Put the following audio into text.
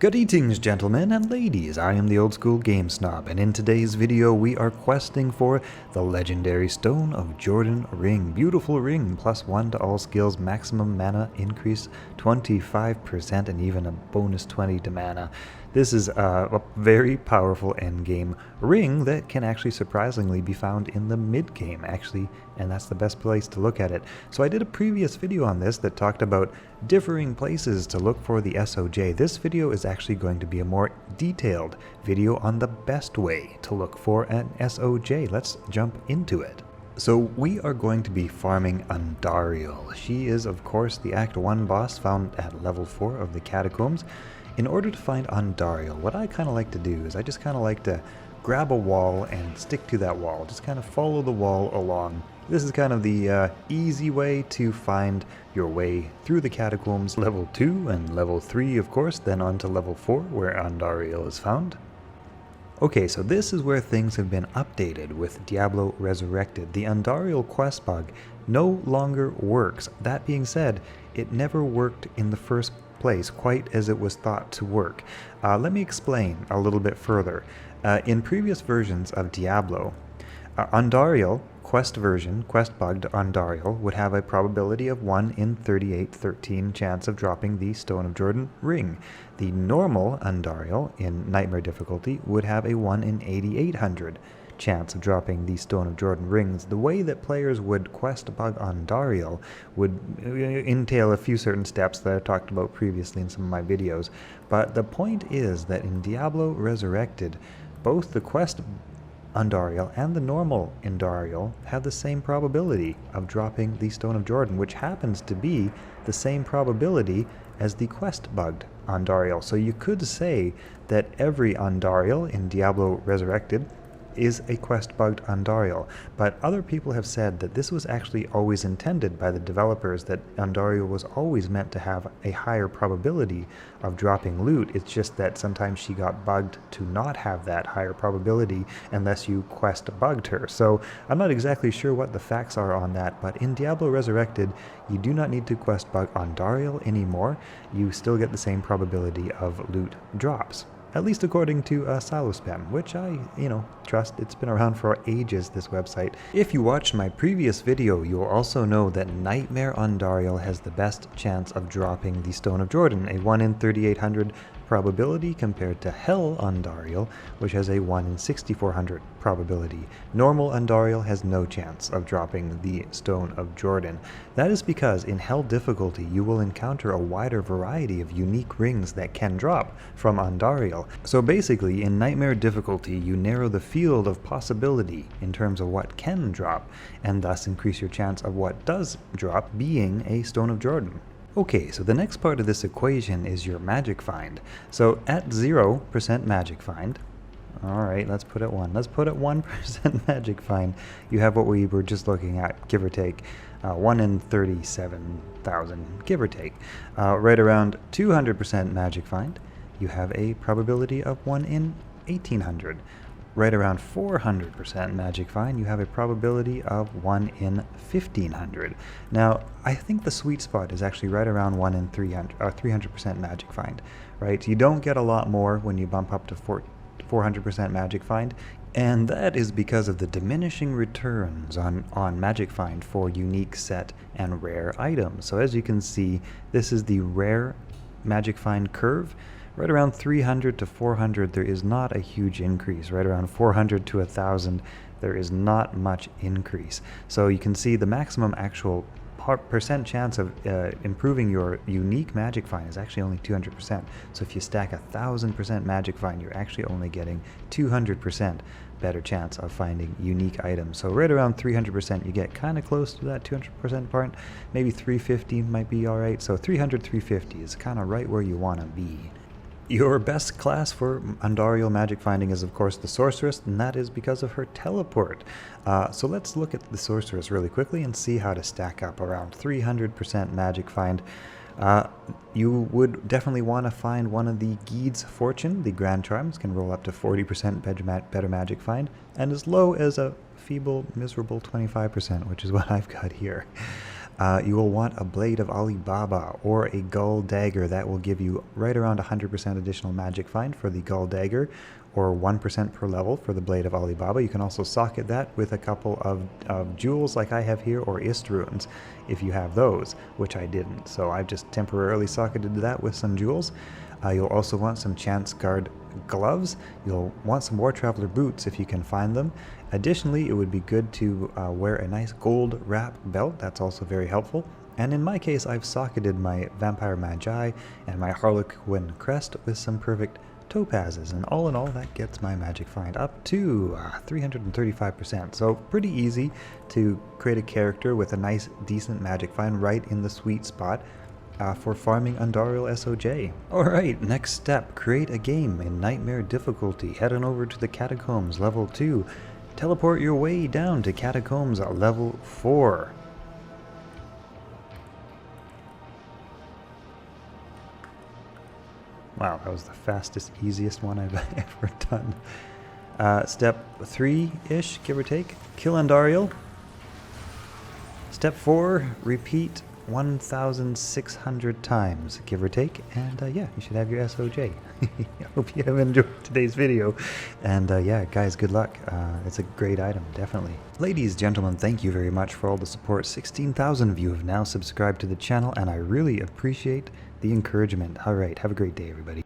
Good evenings, gentlemen and ladies. I am the Old School Game Snob, and in today's video we are questing for the legendary Stone of Jordan ring. Beautiful ring, +1 to all skills, maximum mana increase 25%, and even a bonus 20 to mana. This is a very powerful endgame ring that can actually surprisingly be found in the mid-game, actually, and that's the best place to look at it. So I did a previous video on this that talked about differing places to look for the SOJ. This video is actually going to be a more detailed video on the best way to look for an SOJ. Let's jump into it. So we are going to be farming Andariel. She is, of course, the Act 1 boss found at level 4 of the Catacombs. In order to find Andariel, what I kind of like to do is I just kind of like to grab a wall and stick to that wall. Just kind of follow the wall along. This is kind of the easy way to find your way through the Catacombs. Level 2 and level 3, of course, then on to level 4 where Andariel is found. Okay, so this is where things have been updated with Diablo Resurrected. The Andariel quest bug no longer works. That being said, it never worked in the first place quite as it was thought to work. Let me explain a little bit further. In previous versions of Diablo, Andariel, quest bugged Andariel, would have a probability of 1 in 3813 chance of dropping the Stone of Jordan ring. The normal Andariel in Nightmare difficulty would have a 1 in 8800 chance of dropping the Stone of Jordan rings. The way that players would quest bug Andariel would entail a few certain steps that I've talked about previously in some of my videos, but the point is that in Diablo Resurrected, both the quest Andariel and the normal Andariel have the same probability of dropping the Stone of Jordan, which happens to be the same probability as the quest bugged Andariel. So you could say that every Andariel in Diablo Resurrected is a quest bugged Andariel, but other people have said that this was actually always intended by the developers, that Andariel was always meant to have a higher probability of dropping loot. It's just that sometimes she got bugged to not have that higher probability unless you quest bugged her. So I'm not exactly sure what the facts are on that, but in Diablo Resurrected you do not need to quest bug Andariel anymore. You still get the same probability of loot drops. At least according to Silospam, which I, trust. It's been around for ages, this website. If you watched my previous video, you'll also know that Nightmare Andariel has the best chance of dropping the Stone of Jordan, a 1 in 3800 probability, compared to Hell Andariel, which has a 1 in 6400 probability. Normal Andariel has no chance of dropping the Stone of Jordan. That is because in Hell difficulty you will encounter a wider variety of unique rings that can drop from Andariel. So basically, in Nightmare difficulty you narrow the field of possibility in terms of what can drop, and thus increase your chance of what does drop being a Stone of Jordan. Okay, so the next part of this equation is your magic find. So at 0% magic find, alright, let's put it 1. Let's put it 1% magic find. You have what we were just looking at, give or take, 1 in 37,000, give or take. Right around 200% magic find, you have a probability of 1 in 1800. Right around 400% magic find, you have a probability of 1 in 1500. Now, I think the sweet spot is actually right around 1 in 300% magic find, right? You don't get a lot more when you bump up to 400% magic find, and that is because of the diminishing returns on magic find for unique set and rare items. So as you can see, this is the rare magic find curve. Right around 300 to 400 there is not a huge increase. Right around 400 to 1000 there is not much increase. So you can see the maximum actual percent chance of improving your unique magic find is actually only 200%. So if you stack 1000% magic find, you're actually only getting 200% better chance of finding unique items. So right around 300% you get kind of close to that 200% part. Maybe 350 might be alright. So 300, 350 is kind of right where you want to be. Your best class for Andariel magic finding is of course the Sorceress, and that is because of her teleport. So let's look at the Sorceress really quickly and see how to stack up around 300% magic find. You would definitely want to find one of the Guide's Fortune. The Grand Charms can roll up to 40% better magic find, and as low as a feeble, miserable 25%, which is what I've got here. You will want a Blade of Alibaba or a Gull Dagger. That will give you right around 100% additional magic find for the Gull Dagger, or 1% per level for the Blade of Alibaba. You can also socket that with a couple of jewels like I have here, or Ist runes if you have those, which I didn't. So I've just temporarily socketed that with some jewels. You'll also want some Chance Guard gloves. You'll want some War Traveler boots if you can find them. Additionally, it would be good to wear a nice gold wrap belt. That's also very helpful. And in my case, I've socketed my Vampire Magi and my Harlequin crest with some perfect topazes, and all in all that gets my magic find up to 335%. So pretty easy to create a character with a nice decent magic find right in the sweet spot for farming Andariel SOJ. Alright, next step, create a game in Nightmare difficulty. Head on over to the Catacombs level 2. Teleport your way down to Catacombs level 4. Wow, that was the fastest, easiest one I've ever done. Step 3-ish, give or take. Kill Andariel. Step 4, repeat 1,600 times, give or take. And yeah, you should have your SOJ. I hope you have enjoyed today's video. And yeah, guys, good luck. It's a great item, definitely. Ladies, gentlemen, thank you very much for all the support. 16,000 of you have now subscribed to the channel, and I really appreciate the encouragement. All right, have a great day, everybody.